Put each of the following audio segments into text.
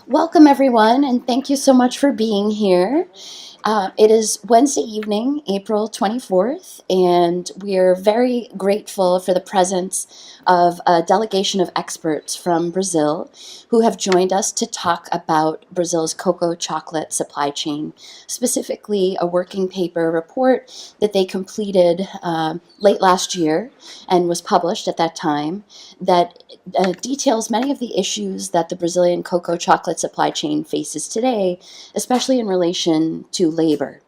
Welcome, everyone, and thank you so much for being here. It is Wednesday evening, April 24th, and we are very grateful for the presence of a delegation of experts from Brazil who have joined us to talk about Brazil's cocoa chocolate supply chain, specifically a working paper report that they completed late last year and was published at that time that details many of the issues that the Brazilian cocoa chocolate supply chain faces today, especially in relation to labor.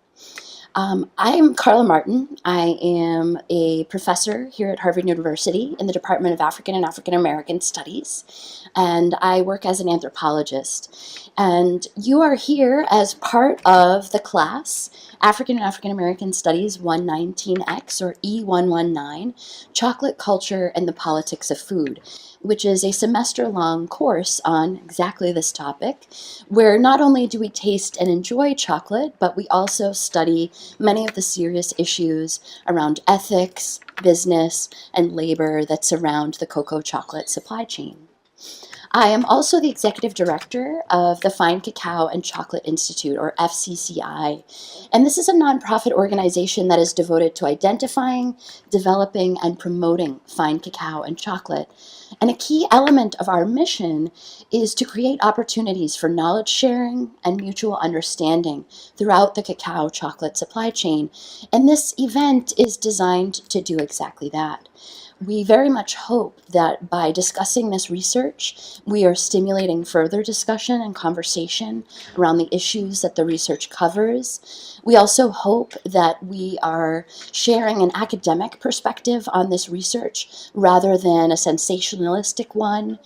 I am Carla Martin. I am a professor here at Harvard University in the Department of African and African American Studies, and I work as an anthropologist. And you are here as part of the class African and African American Studies 119X, or E119, Chocolate Culture and the Politics of Food, which is a semester-long course on exactly this topic, where not only do we taste and enjoy chocolate, but we also study many of the serious issues around ethics, business, and labor that surround the cocoa chocolate supply chain. I am also the executive director of the Fine Cacao and Chocolate Institute, or FCCI, and this is a nonprofit organization that is devoted to identifying, developing, and promoting fine cacao and chocolate. And a key element of our mission is to create opportunities for knowledge sharing and mutual understanding throughout the cacao chocolate supply chain, and this event is designed to do exactly that. We very much hope that by discussing this research, we are stimulating further discussion and conversation around the issues that the research covers. We also hope that we are sharing an academic perspective on this research rather than a sensationalistic one,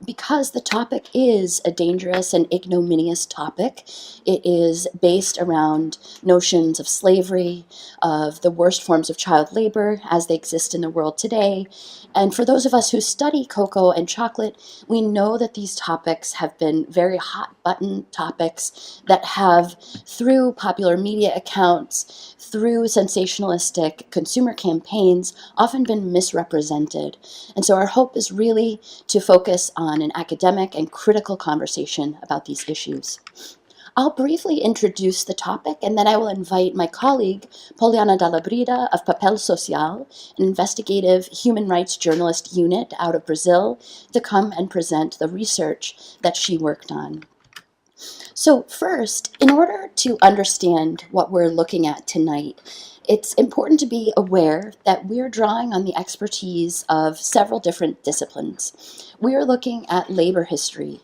because the topic is a dangerous and ignominious topic. It is based around notions of slavery, of the worst forms of child labor as they exist in the world today. And for those of us who study cocoa and chocolate, we know that these topics have been very hot button topics that have, through popular media accounts, through sensationalistic consumer campaigns, often been misrepresented. And so our hope is really to focus on an academic and critical conversation about these issues. I'll briefly introduce the topic, and then I will invite my colleague, Poliana Dalla Brida of Papel Social, an investigative human rights journalist unit out of Brazil, to come and present the research that she worked on. So first, in order to understand what we're looking at tonight, it's important to be aware that we're drawing on the expertise of several different disciplines. We are looking at labor history,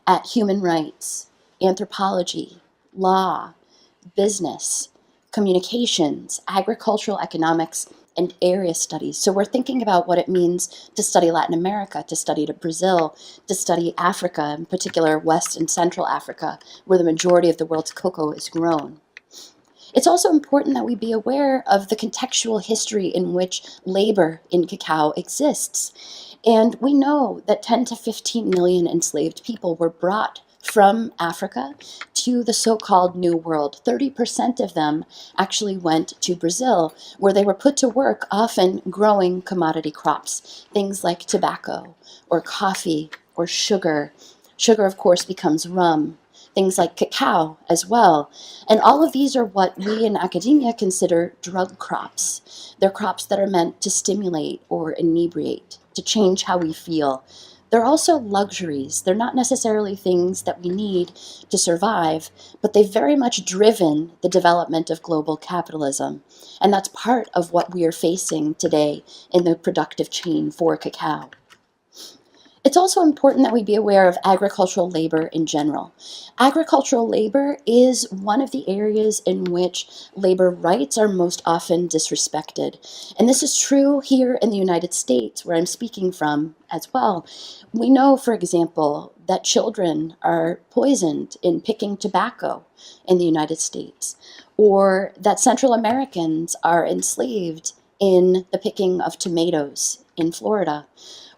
at human rights, anthropology, law, business, communications, agricultural economics, and area studies. So we're thinking about what it means to study Latin America, to study Brazil, to study Africa, in particular West and Central Africa, where the majority of the world's cocoa is grown. It's also important that we be aware of the contextual history in which labor in cacao exists. And we know that 10 to 15 million enslaved people were brought from Africa to the so-called New World. 30% of them actually went to Brazil, where they were put to work often growing commodity crops, things like tobacco or coffee or sugar. Sugar, of course, becomes rum. Things like cacao as well. And all of these are what we in academia consider drug crops. They're crops that are meant to stimulate or inebriate, to change how we feel. They're also luxuries. They're not necessarily things that we need to survive, but they've very much driven the development of global capitalism. And that's part of what we are facing today in the productive chain for cacao. It's also important that we be aware of agricultural labor in general. Agricultural labor is one of the areas in which labor rights are most often disrespected. And this is true here in the United States, where I'm speaking from as well. We know, for example, that children are poisoned in picking tobacco in the United States, or that Central Americans are enslaved in the picking of tomatoes in Florida,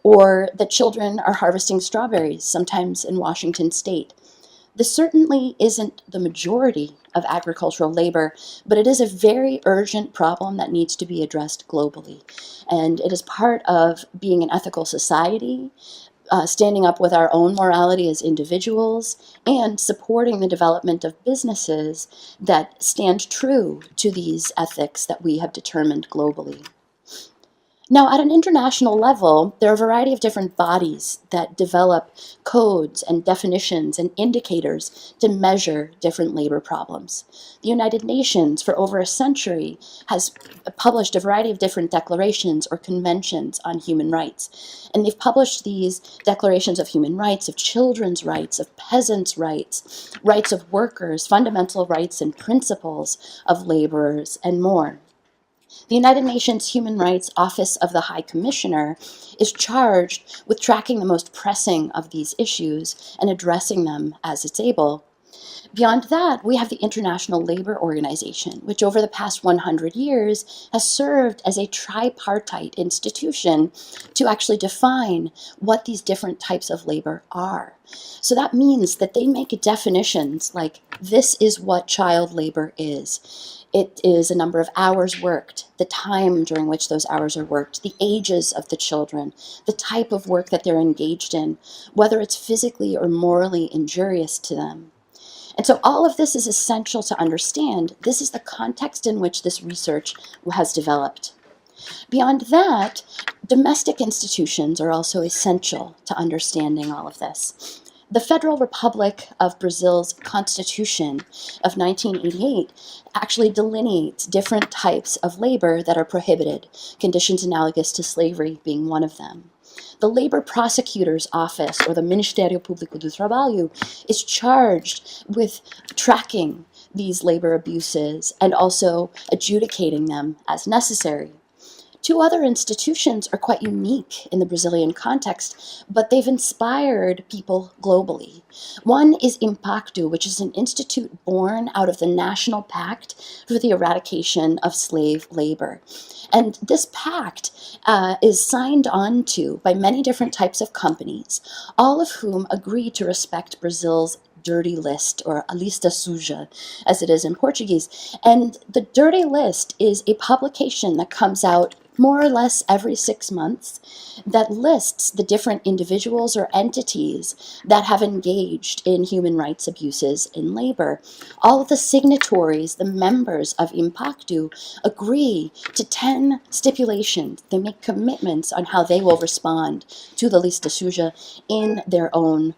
or that children are harvesting strawberries, sometimes in Washington state. This certainly isn't the majority of agricultural labor, but it is a very urgent problem that needs to be addressed globally. And it is part of being an ethical society, standing up with our own morality as individuals, and supporting the development of businesses that stand true to these ethics that we have determined globally. Now, at an international level, there are a variety of different bodies that develop codes and definitions and indicators to measure different labor problems. The United Nations, for over a century, has published a variety of different declarations or conventions on human rights. And they've published these declarations of human rights, of children's rights, of peasants' rights, rights of workers, fundamental rights and principles of laborers, and more. The United Nations Human Rights Office of the High Commissioner is charged with tracking the most pressing of these issues and addressing them as it's able. Beyond that, we have the International Labor Organization, which over the past 100 years has served as a tripartite institution to actually define what these different types of labor are. So that means that they make definitions like, this is what child labor is. It is a number of hours worked, the time during which those hours are worked, the ages of the children, the type of work that they're engaged in, whether it's physically or morally injurious to them. And so all of this is essential to understand. This is the context in which this research has developed. Beyond that, domestic institutions are also essential to understanding all of this. The Federal Republic of Brazil's Constitution of 1988 actually delineates different types of labor that are prohibited, conditions analogous to slavery being one of them. The Labor Prosecutor's Office, or the Ministério Público do Trabalho, is charged with tracking these labor abuses and also adjudicating them as necessary. Two other institutions are quite unique in the Brazilian context, but they've inspired people globally. One is Impacto, which is an institute born out of the National Pact for the Eradication of Slave Labor. And this pact is signed on to by many different types of companies, all of whom agree to respect Brazil's dirty list, or a lista suja, as it is in Portuguese. And the dirty list is a publication that comes out more or less every 6 months that lists the different individuals or entities that have engaged in human rights abuses in labor. All of the signatories, the members of Impacto, agree to 10 stipulations. They make commitments on how they will respond to the lista suja in their own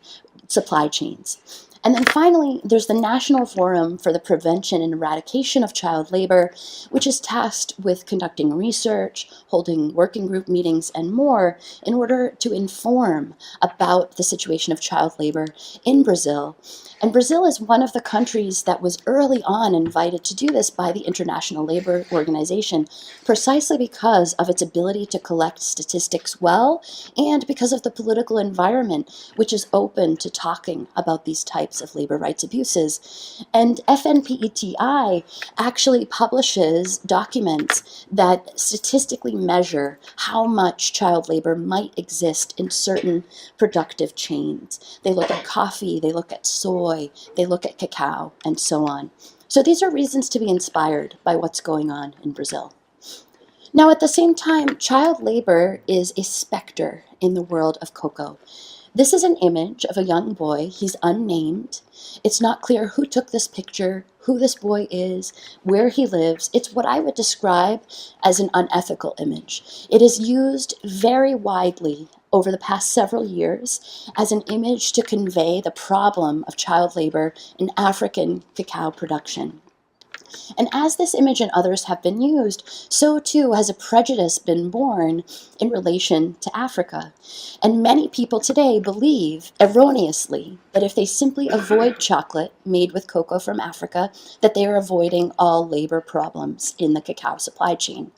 supply chains. And then finally, there's the National Forum for the Prevention and Eradication of Child Labor, which is tasked with conducting research, holding working group meetings, and more in order to inform about the situation of child labor in Brazil. And Brazil is one of the countries that was early on invited to do this by the International Labor Organization, precisely because of its ability to collect statistics well, and because of the political environment, which is open to talking about these types of labor rights abuses. And FNPETI actually publishes documents that statistically measure how much child labor might exist in certain productive chains. They look at coffee, they look at soy, they look at cacao, and so on. So these are reasons to be inspired by what's going on in Brazil. Now, at the same time, child labor is a specter in the world of cocoa. This is an image of a young boy. He's unnamed. It's not clear who took this picture, who this boy is, where he lives. It's what I would describe as an unethical image. It is used very widely over the past several years as an image to convey the problem of child labor in African cacao production. And as this image and others have been used, so too has a prejudice been born in relation to Africa. And many people today believe, erroneously, that if they simply avoid chocolate made with cocoa from Africa, that they are avoiding all labor problems in the cacao supply chain.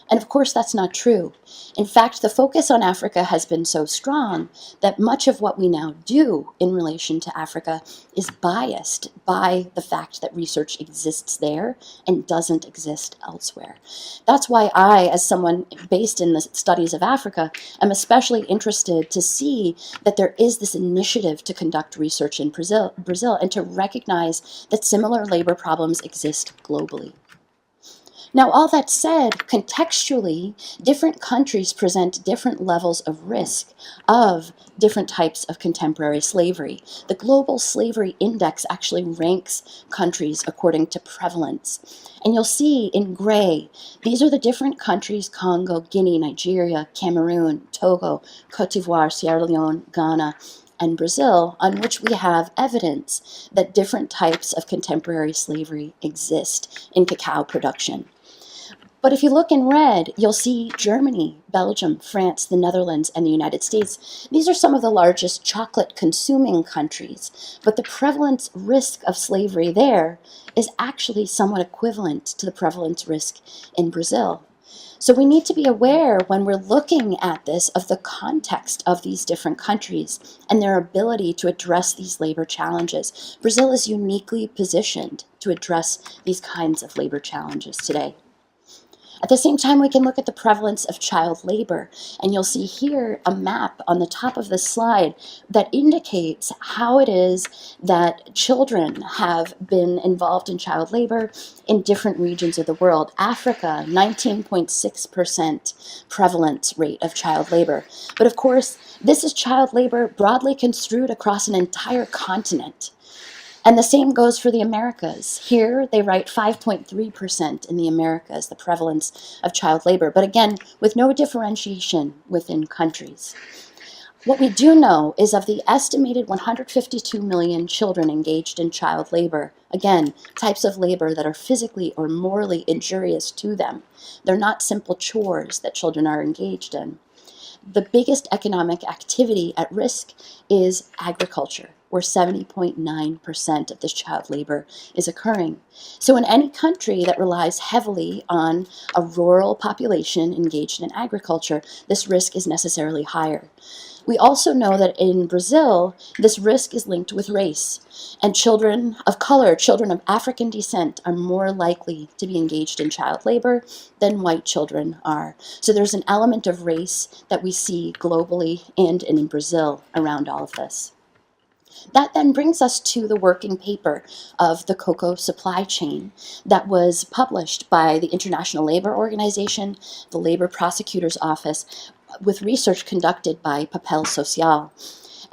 And of course, that's not true. In fact, the focus on Africa has been so strong that much of what we now do in relation to Africa is biased by the fact that research exists there and doesn't exist elsewhere. That's why I, as someone based in the studies of Africa, am especially interested to see that there is this initiative to conduct research in Brazil and to recognize that similar labor problems exist globally. Now, all that said, contextually, different countries present different levels of risk of different types of contemporary slavery. The Global Slavery Index actually ranks countries according to prevalence. And you'll see in gray, these are the different countries: Congo, Guinea, Nigeria, Cameroon, Togo, Cote d'Ivoire, Sierra Leone, Ghana, and Brazil, on which we have evidence that different types of contemporary slavery exist in cacao production. But if you look in red, you'll see Germany, Belgium, France, the Netherlands, and the United States. These are some of the largest chocolate-consuming countries, but the prevalence risk of slavery there is actually somewhat equivalent to the prevalence risk in Brazil. So we need to be aware when we're looking at this of the context of these different countries and their ability to address these labor challenges. Brazil is uniquely positioned to address these kinds of labor challenges today. At the same time, we can look at the prevalence of child labor, and you'll see here a map on the top of the slide that indicates how it is that children have been involved in child labor in different regions of the world. Africa, 19.6% prevalence rate of child labor. But of course, this is child labor broadly construed across an entire continent. And the same goes for the Americas. Here, they write 5.3% in the Americas, the prevalence of child labor, but again, with no differentiation within countries. What we do know is of the estimated 152 million children engaged in child labor, again, types of labor that are physically or morally injurious to them. They're not simple chores that children are engaged in. The biggest economic activity at risk is agriculture, where 70.9% of this child labor is occurring. So in any country that relies heavily on a rural population engaged in agriculture, this risk is necessarily higher. We also know that in Brazil, this risk is linked with race, and children of color, children of African descent, are more likely to be engaged in child labor than white children are. So there's an element of race that we see globally and in Brazil around all of this. That then brings us to the working paper of the cocoa supply chain that was published by the International Labor Organization, the Labor Prosecutor's Office, with research conducted by Papel Social.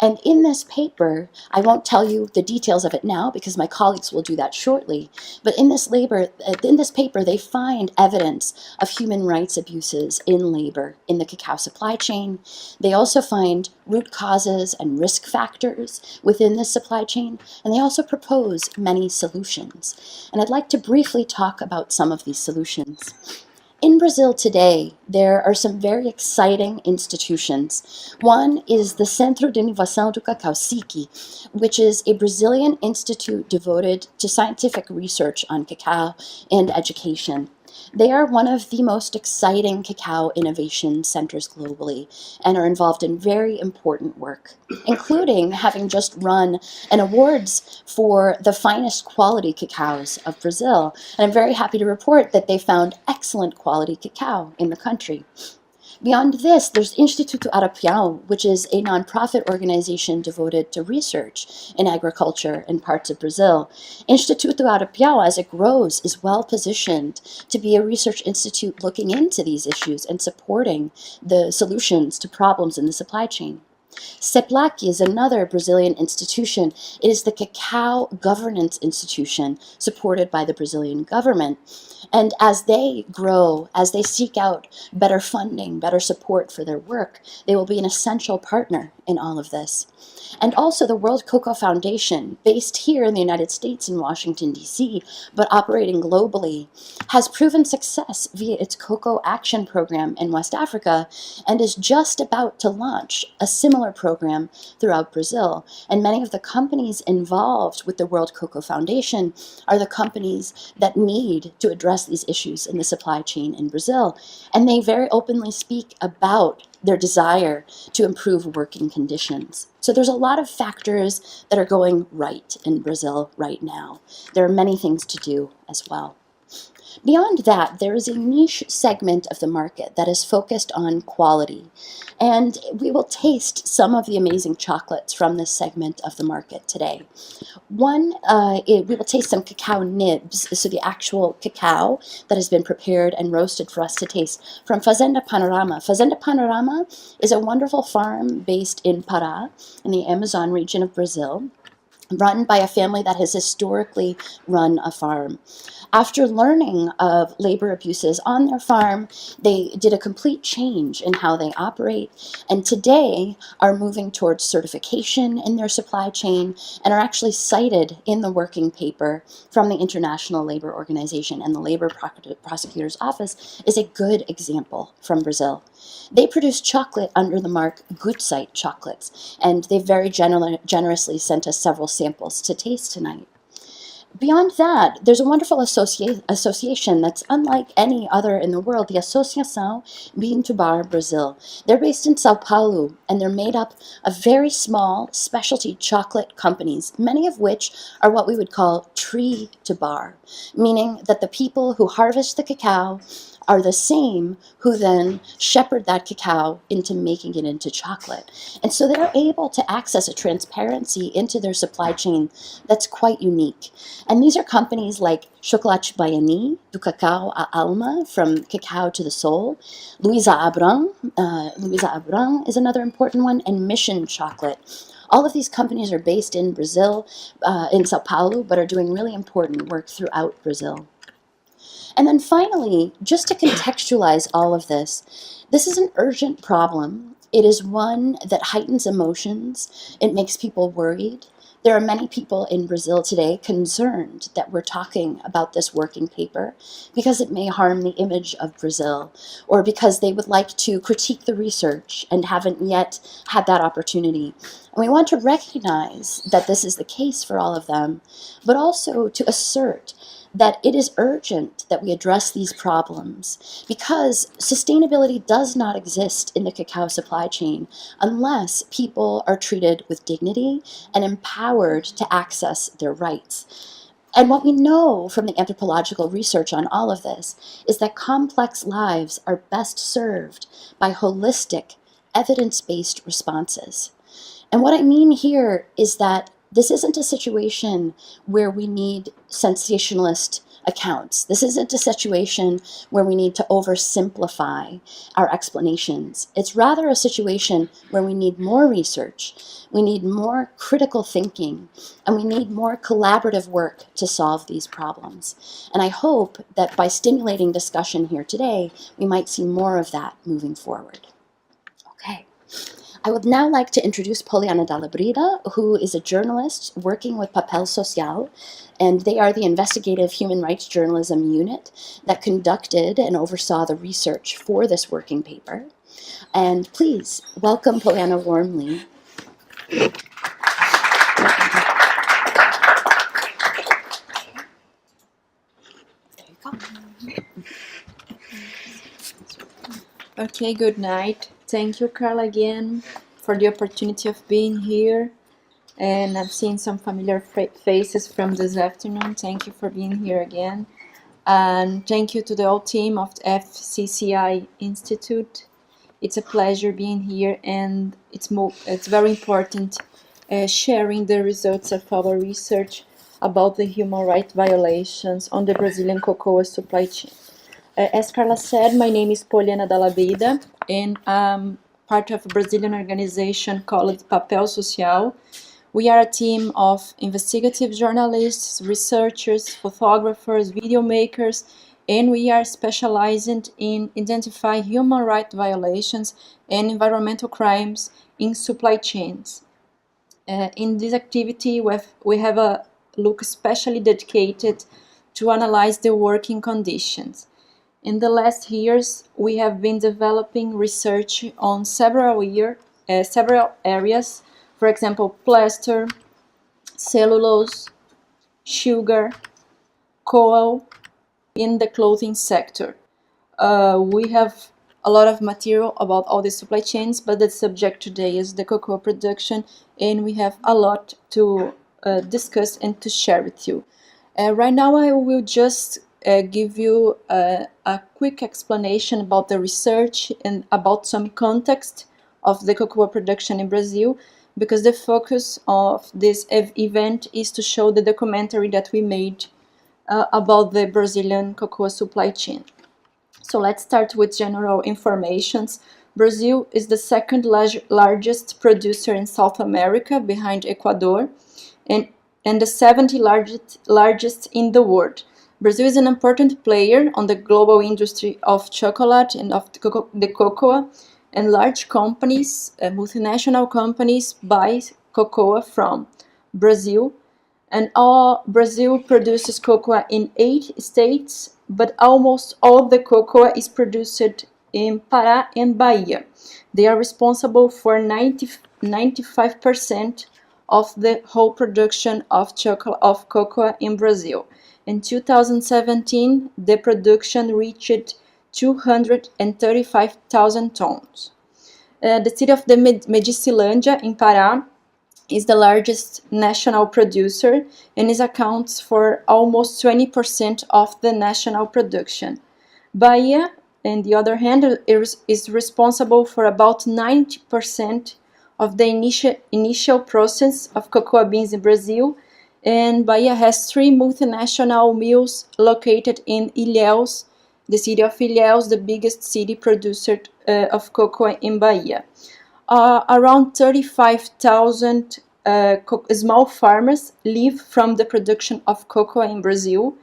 And in this paper, I won't tell you the details of it now because my colleagues will do that shortly, but in this paper, they find evidence of human rights abuses in labor in the cacao supply chain. They also find root causes and risk factors within this supply chain, and they also propose many solutions. And I'd like to briefly talk about some of these solutions. In Brazil today, there are some very exciting institutions. One is the Centro de Inovação do Cacau, SIC, which is a Brazilian institute devoted to scientific research on cacao and education. They are one of the most exciting cacao innovation centers globally and are involved in very important work, including having just run an awards for the finest quality cacaos of Brazil. And I'm very happy to report that they found excellent quality cacao in the country. Beyond this, there's Instituto Arapião, which is a nonprofit organization devoted to research in agriculture in parts of Brazil. Instituto Arapião, as it grows, is well positioned to be a research institute looking into these issues and supporting the solutions to problems in the supply chain. CEPLAC is another Brazilian institution. It is the Cacao Governance Institution supported by the Brazilian government. And as they grow, as they seek out better funding, better support for their work, they will be an essential partner in all of this. And also the World Cocoa Foundation, based here in the United States in Washington, D.C., but operating globally, has proven success via its Cocoa Action Program in West Africa and is just about to launch a similar program throughout Brazil. And many of the companies involved with the World Cocoa Foundation are the companies that need to address these issues in the supply chain in Brazil. And they very openly speak about their desire to improve working conditions. So there's a lot of factors that are going right in Brazil right now. There are many things to do as well. Beyond that, there is a niche segment of the market that is focused on quality, and we will taste some of the amazing chocolates from this segment of the market today. One, we will taste some cacao nibs, so the actual cacao that has been prepared and roasted for us to taste from Fazenda Panorama. Fazenda Panorama is a wonderful farm based in Pará, in the Amazon region of Brazil, run by a family that has historically run a farm. After learning of labor abuses on their farm, they did a complete change in how they operate, and today are moving towards certification in their supply chain and are actually cited in the working paper from the International Labor Organization, and the Labor Prosecutor's Office is a good example from Brazil. They produce chocolate under the mark Good Site Chocolates, and they very generously sent us several samples to taste tonight. Beyond that, there's a wonderful association that's unlike any other in the world, the Associação Bean to Bar Brazil. They're based in Sao Paulo, and they're made up of very small specialty chocolate companies, many of which are what we would call tree to bar, meaning that the people who harvest the cacao are the same who then shepherd that cacao into making it into chocolate. And so they're able to access a transparency into their supply chain that's quite unique. And these are companies like Chocolate Baiani, do Cacau à Alma, from Cacao to the Soul. Luisa Abrão is another important one, and Mission Chocolate. All of these companies are based in Brazil, in Sao Paulo, but are doing really important work throughout Brazil. And then finally, just to contextualize all of this is an urgent problem. It is one that heightens emotions. It makes people worried. There are many people in Brazil today concerned that we're talking about this working paper because it may harm the image of Brazil, or because they would like to critique the research and haven't yet had that opportunity. And we want to recognize that this is the case for all of them, but also to assert that it is urgent that we address these problems, because sustainability does not exist in the cacao supply chain unless people are treated with dignity and empowered to access their rights. And what we know from the anthropological research on all of this is that complex lives are best served by holistic, evidence-based responses. And what I mean here is that this isn't a situation where we need sensationalist accounts. This isn't a situation where we need to oversimplify our explanations. It's rather a situation where we need more research, we need more critical thinking, and we need more collaborative work to solve these problems. And I hope that by stimulating discussion here today, we might see more of that moving forward. Okay. I would now like to introduce Poliana Dalla Brida, who is a journalist working with Papel Social, and they are the investigative human rights journalism unit that conducted and oversaw the research for this working paper. And please welcome Poliana warmly. There you go. Okay, good night. Thank you, Carla, again for the opportunity of being here. And I've seen some familiar faces from this afternoon. Thank you for being here again. And thank you to the whole team of the FCCI Institute. It's a pleasure being here, and it's very important sharing the results of our research about the human rights violations on the Brazilian cocoa supply chain. As Carla said, my name is Poliana Dalla Brida, and I'm part of a Brazilian organization called Papel Social. We are a team of investigative journalists, researchers, photographers, video makers, and we are specialized in identifying human rights violations and environmental crimes in supply chains. In this activity, we have a look especially dedicated to analyze the working conditions. In the last years, we have been developing research on several areas, for example, plaster, cellulose, sugar, coal, in the clothing sector. We have a lot of material about all the supply chains, but the subject today is the cocoa production, and we have a lot to discuss and to share with you. Right now, I will just give you a quick explanation about the research and about some context of the cocoa production in Brazil, because the focus of this event is to show the documentary that we made about the Brazilian cocoa supply chain. So let's start with general informations. Brazil is the second largest producer in South America, behind Ecuador, and the 70th largest in the world. Brazil is an important player on the global industry of chocolate and of the cocoa, and large companies, multinational companies, buy cocoa from Brazil. And Brazil produces cocoa in 8 states, but almost all the cocoa is produced in Pará and Bahia. They are responsible for 95% of the whole production of cocoa in Brazil. In 2017, the production reached 235,000 tons. The city of the Medicilândia in Pará is the largest national producer and it accounts for almost 20% of the national production. Bahia, on the other hand, is responsible for about 90% of the initial process of cocoa beans in Brazil, and Bahia has 3 multinational mills located in Ilhéus, the city of Ilhéus, the biggest city producer of cocoa in Bahia. Around 35,000 small farmers live from the production of cocoa in Brazil,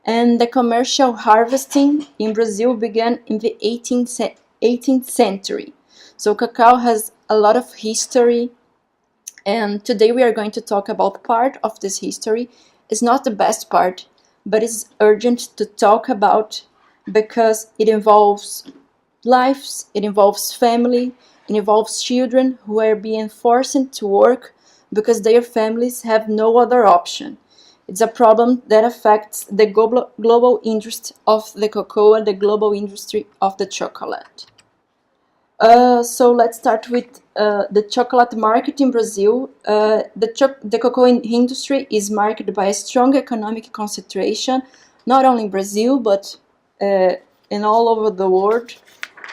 and the commercial harvesting in Brazil began in the 18th century. So cacao has a lot of history, and today we are going to talk about part of this history. It's not the best part, but it's urgent to talk about because it involves lives, it involves family, it involves children who are being forced to work because their families have no other option. It's a problem that affects the global industry of the cocoa and the global industry of the chocolate. So let's start with the chocolate market in Brazil. The cocoa industry is marked by a strong economic concentration, not only in Brazil, but in all over the world.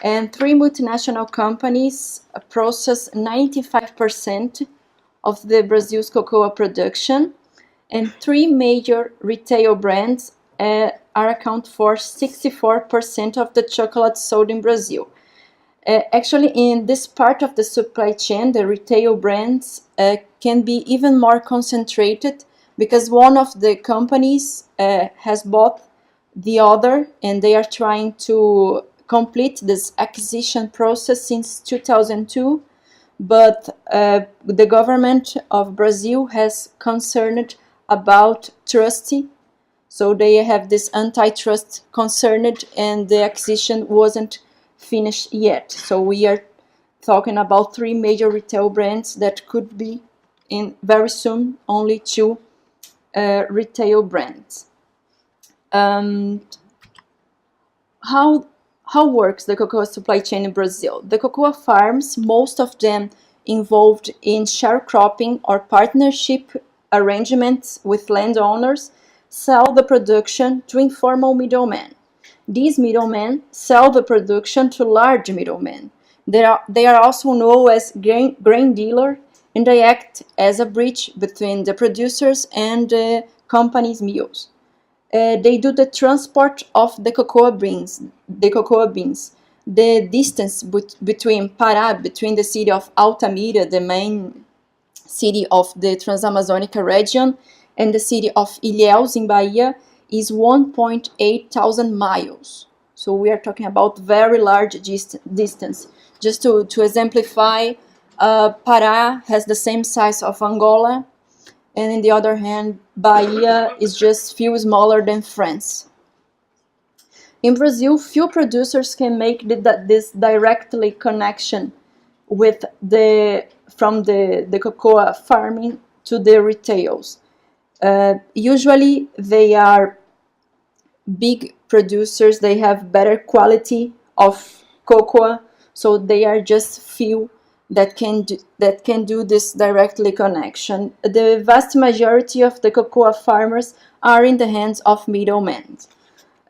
And 3 multinational companies process 95% of the Brazil's cocoa production, and 3 major retail brands account for 64% of the chocolate sold in Brazil. Actually, in this part of the supply chain, the retail brands can be even more concentrated because one of the companies has bought the other, and they are trying to complete this acquisition process since 2002. But the government of Brazil has concerned about trust, so they have this antitrust concerned, and the acquisition wasn't finished yet. So we are talking about 3 major retail brands that could be in very soon only 2 retail brands. How works the cocoa supply chain in Brazil? The cocoa farms, most of them involved in sharecropping or partnership arrangements with landowners, sell the production to informal middlemen. These middlemen sell the production to large middlemen. They are also known as grain dealer, and they act as a bridge between the producers and the company's mills. They do the transport of the cocoa beans. The distance between Pará, between the city of Altamira, the main city of the Transamazônica region, and the city of Ilhéus in Bahia, is 1.8 thousand miles. So we are talking about very large distance. Just to exemplify, Pará has the same size of Angola, and on the other hand, Bahia is just few smaller than France. In Brazil, few producers can make this directly connection with from the cocoa farming to the retails. Usually, they are big producers. They have better quality of cocoa, so they are just few that can do this directly connection. The vast majority of the cocoa farmers are in the hands of middlemen.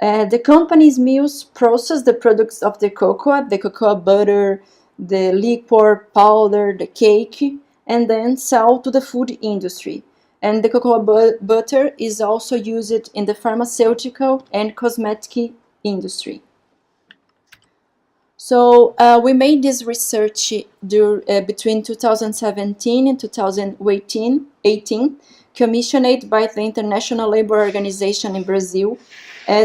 The company's mills process the products of the cocoa butter, the liquor, powder, the cake, and then sell to the food industry. And the cocoa butter is also used in the pharmaceutical and cosmetic industry. So we made this research between 2017 and 2018, commissioned by the International Labour Organization in Brazil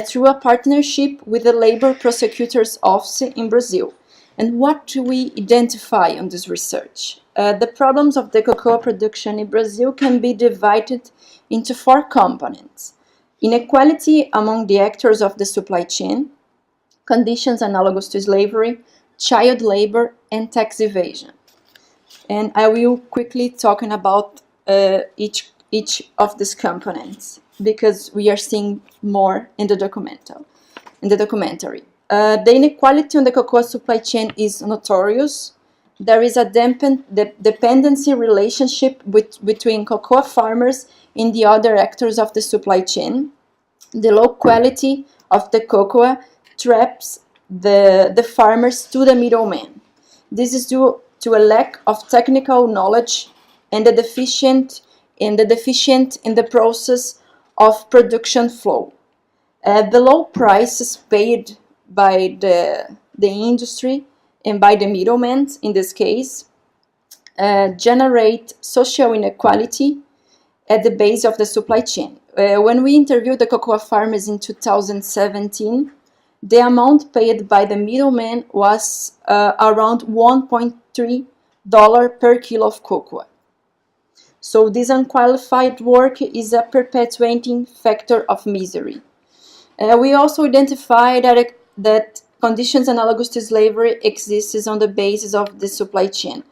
through a partnership with the Labour Prosecutor's Office in Brazil. And what do we identify on this research? The problems of the cocoa production in Brazil can be divided into 4 components: inequality among the actors of the supply chain, conditions analogous to slavery, child labor, and tax evasion. And I will quickly talking about each of these components because we are seeing more in the documentary. The inequality on the cocoa supply chain is notorious. There is a dependency relationship between cocoa farmers and the other actors of the supply chain. The low quality of the cocoa traps the farmers to the middleman. This is due to a lack of technical knowledge and the deficient in the process of production flow. The low prices paid by the industry and by the middlemen, in this case, generate social inequality at the base of the supply chain. When we interviewed the cocoa farmers in 2017, the amount paid by the middleman was around $1.3 per kilo of cocoa. So this unqualified work is a perpetuating factor of misery. We also identified that conditions analogous to slavery exist on the basis of the supply chain.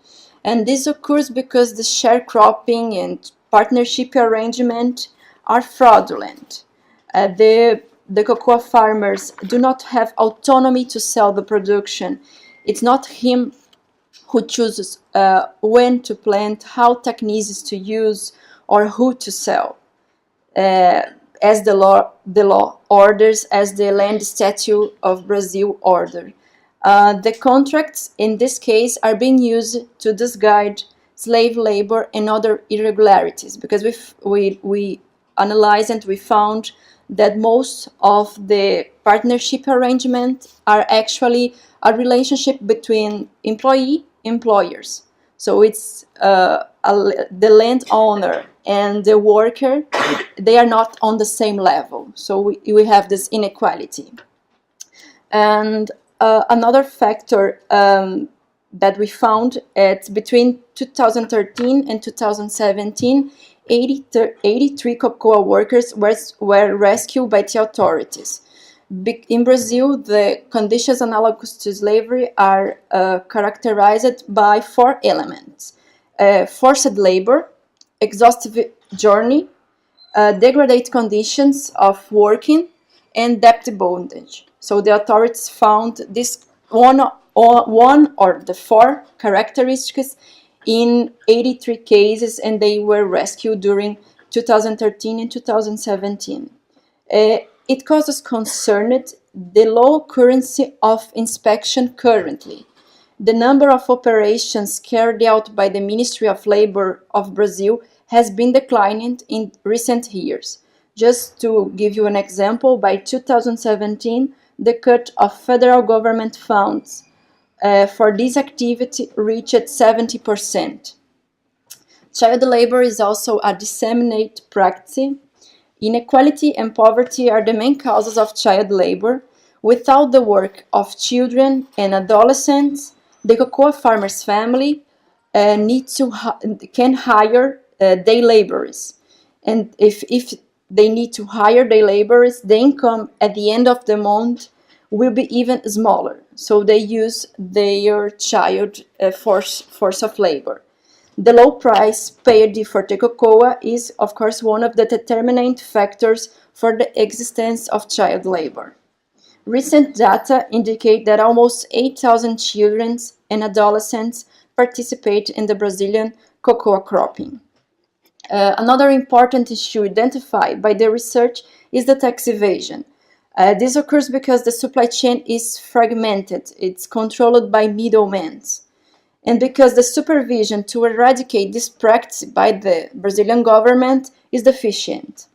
And this occurs because the sharecropping and partnership arrangement are fraudulent. The cocoa farmers do not have autonomy to sell the production. It's not him who chooses when to plant, how techniques to use, or who to sell, as the law orders, as the Land Statute of Brazil order. The contracts in this case are being used to disguise slave labor and other irregularities, because we analyzed and we found that most of the partnership arrangements are actually a relationship between employers. So it's the landowner and the worker, they are not on the same level. So we have this inequality. And another factor that we found at between 2013 and 2017, 83 cocoa workers were rescued by the authorities. In Brazil, the conditions analogous to slavery are characterized by 4 elements: forced labor, exhaustive journey, degraded conditions of working, and debt bondage. So the authorities found this one or the 4 characteristics in 83 cases, and they were rescued during 2013 and 2017. It causes concern the low occurrence of inspection currently. The number of operations carried out by the Ministry of Labor of Brazil has been declining in recent years. Just to give you an example, by 2017, the cut of federal government funds for this activity reached 70%. Child labor is also a disseminated practice. Inequality and poverty are the main causes of child labor. Without the work of children and adolescents, the cocoa farmer's family can hire day laborers. And if they need to hire day laborers, the income at the end of the month will be even smaller. So they use their child force of labor. The low price paid for the cocoa is, of course, one of the determinant factors for the existence of child labor. Recent data indicate that almost 8,000 children and adolescents participate in the Brazilian cocoa cropping. Another important issue identified by the research is the tax evasion. This occurs because the supply chain is fragmented. It's controlled by middlemen. And because the supervision to eradicate this practice by the Brazilian government is deficient.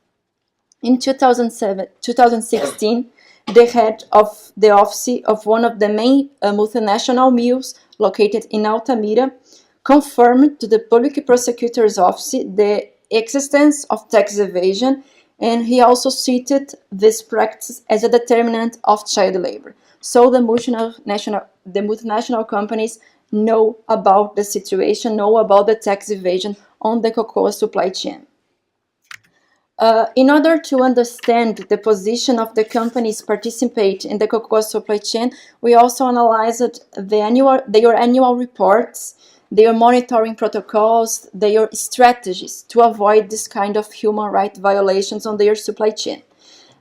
In 2016, the head of the office of one of the main multinational mills located in Altamira confirmed to the public prosecutor's office the existence of tax evasion, and he also cited this practice as a determinant of child labor. So the multinational companies know about the situation, know about the tax evasion on the cocoa supply chain. In order to understand the position of the companies participate in the cocoa supply chain, we also analyzed their annual reports, their monitoring protocols, their strategies to avoid this kind of human rights violations on their supply chain.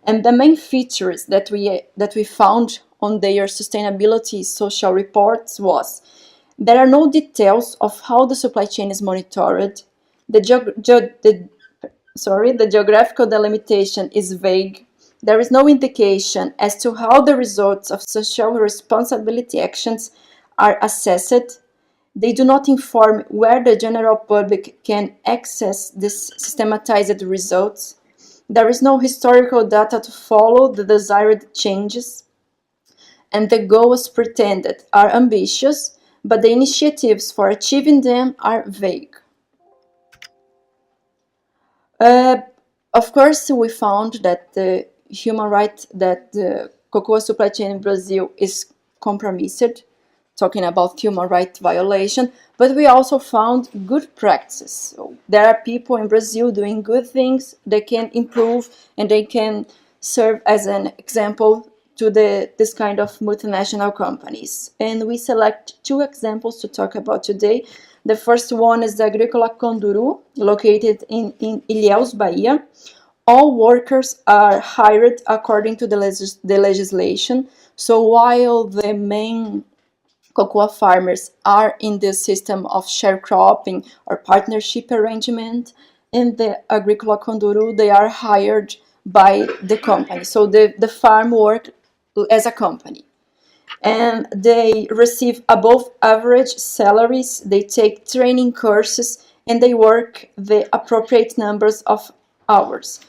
And the main features that we found on their sustainability social reports was there are no details of how the supply chain is monitored. The geographical delimitation is vague. There is no indication as to how the results of social responsibility actions are assessed. They do not inform where the general public can access these systematized results. There is no historical data to follow the desired changes. And the goals pretended are ambitious, but the initiatives for achieving them are vague. Of course, we found that the human right, that the cocoa supply chain in Brazil is compromised, talking about human rights violation, but we also found good practices. So there are people in Brazil doing good things, they can improve and they can serve as an example to this kind of multinational companies. And we select two examples to talk about today. The first one is the Agrícola Conduru, located in Ilhéus, Bahia. All workers are hired according to the legislation. So while the main cocoa farmers are in the system of sharecropping or partnership arrangement, in the Agrícola Conduru, they are hired by the company. So the farm work as a company. And they receive above average salaries, they take training courses, and they work the appropriate numbers of hours.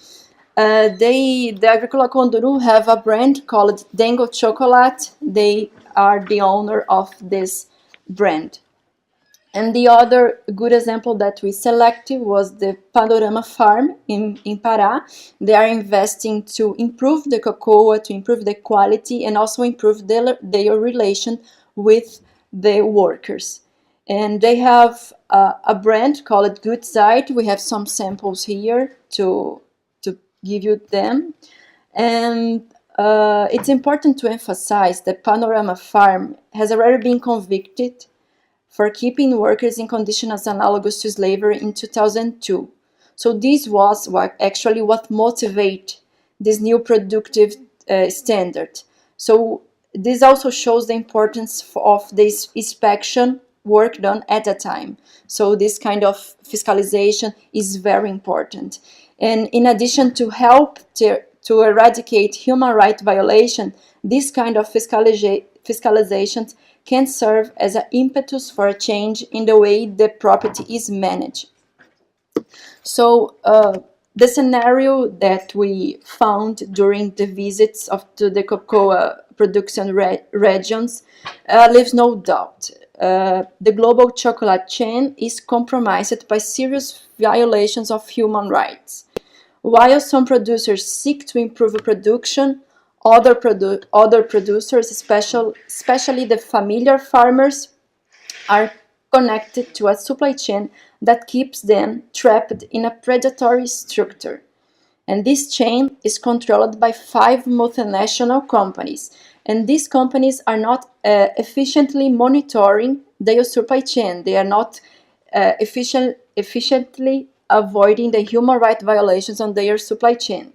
The Agrícola Conduru have a brand called Dengo Chocolate. They are the owner of this brand. And the other good example that we selected was the Panorama Farm in Pará. They are investing to improve the cocoa, to improve the quality, and also improve their relation with the workers. And they have a brand called Good Side. We have some samples here to give you them. And it's important to emphasize that Panorama Farm has already been convicted for keeping workers in conditions analogous to slavery in 2002. So this was what motivated this new productive standard. So this also shows the importance of this inspection work done at a time. So this kind of fiscalization is very important. And in addition to help to eradicate human rights violation, this kind of fiscalization can serve as an impetus for a change in the way the property is managed. So the scenario that we found during the visits to the cocoa production regions leaves no doubt. The global chocolate chain is compromised by serious violations of human rights. While some producers seek to improve production, other producers, especially the familiar farmers, are connected to a supply chain that keeps them trapped in a predatory structure. And this chain is controlled by 5 multinational companies. And these companies are not efficiently monitoring their supply chain. They are not efficiently avoiding the human rights violations on their supply chain.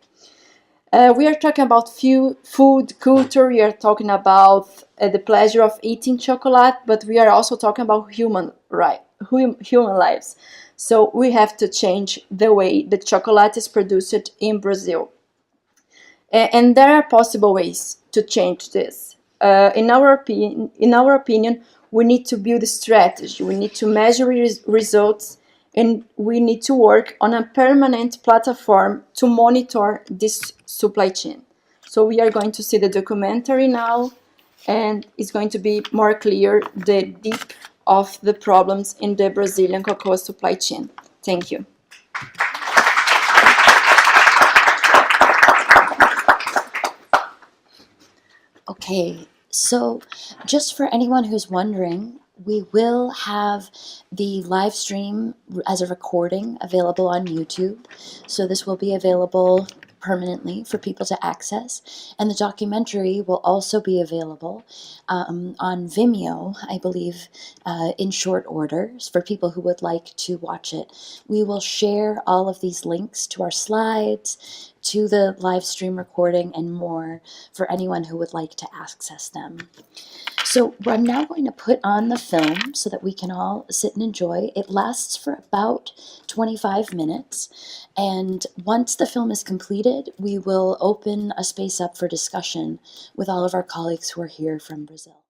We are talking about food culture, we are talking about the pleasure of eating chocolate, but we are also talking about human lives. So we have to change the way the chocolate is produced in Brazil. And there are possible ways to change this. In our opinion, we need to build a strategy. We need to measure results, and we need to work on a permanent platform to monitor this supply chain. So we are going to see the documentary now, and it's going to be more clear the deep of the problems in the Brazilian cocoa supply chain. Thank you. Okay, so just for anyone who's wondering, we will have the live stream as a recording available on YouTube. So this will be available permanently for people to access. And the documentary will also be available on Vimeo, I believe, in short order for people who would like to watch it. We will share all of these links to our slides, to the live stream recording, and more for anyone who would like to access them. So I'm now going to put on the film so that we can all sit and enjoy. It lasts for about 25 minutes. And once the film is completed, we will open a space up for discussion with all of our colleagues who are here from Brazil.